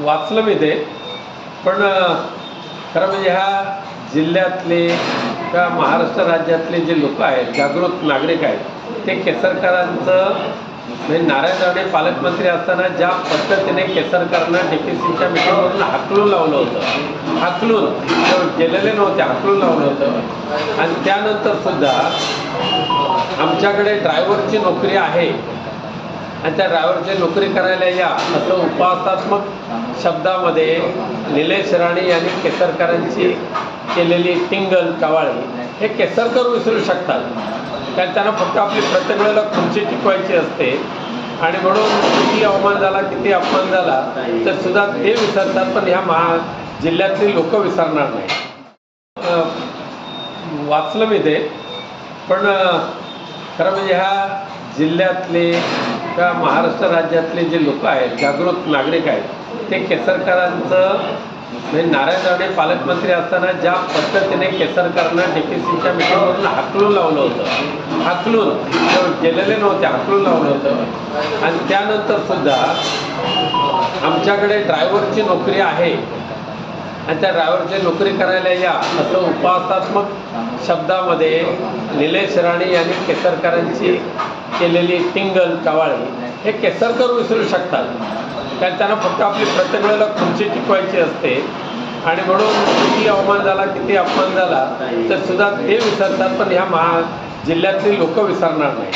वाचलं मी ते, पण खरं म्हणजे ह्या जिल्ह्यातले किंवा महाराष्ट्र राज्यातले जे लोक आहेत, जागृत नागरिक आहेत, ते केसरकरांचं म्हणजे नारायण राणे पालकमंत्री असताना ज्या पद्धतीने केसरकरांना DPCच्या मीटिंगवरून हाकलून लावलं होतं, हाकलून गेलेले नव्हते, हाकलून लावलं होतं. आणि त्यानंतरसुद्धा आमच्याकडे ड्रायव्हरची नोकरी आहे आणि त्या ड्रायव्हरची नोकरी करायला या असं उपहासात्मक शब्दामध्ये निलेश राणे यांनी केसरकरांची केलेली टिंगल टवाळी हे केसरकर विसरू शकतात, कारण त्यांना फक्त आपली प्रत्येक वेळेला खुर्ची टिकवायची असते. आणि म्हणून किती अवमान झाला, किती अपमान झाला तर सुद्धा ते विसरतात, पण ह्या जिल्ह्यातली लोक विसरणार नाही. वाचलं मी ते, पण खरं म्हणजे ह्या जिल्ह्यातले किंवा महाराष्ट्र राज्यातले जे लोक आहेत, जागृत नागरिक आहेत, ते केसरकरांचं म्हणजे नारायण राणे पालकमंत्री असताना ज्या पद्धतीने केसरकरांना DPCच्या मीटिंगवरून हाकलून लावलं होतं, हाकलून गेलेले नव्हते, हाकलून लावलं होतं. आणि त्यानंतरसुद्धा आमच्याकडे ड्रायव्हरची नोकरी आहे आणि त्या ड्रायव्हरची नोकरी करायला या असं उपहासात्मक शब्दामध्ये निलेश राणे यांनी केसरकरांची केलेली टिंगल टवाळी हे केसरकर विसरू शकतात, कारण त्यांना फक्त आपली प्रत्येक वेळेला खुर्ची टिकवायची असते. आणि म्हणून किती अवमान झाला, किती अपमान झाला तर सुद्धा ते विसरतात, पण ह्या जिल्ह्यातली लोक विसरणार नाही.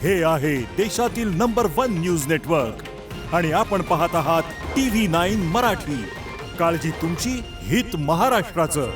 हे आहे देशातील नंबर 1 न्यूज नेटवर्क आणि आपण पाहत आहात TV9 मराठी. काळजी तुमची, हित महाराष्ट्राचं.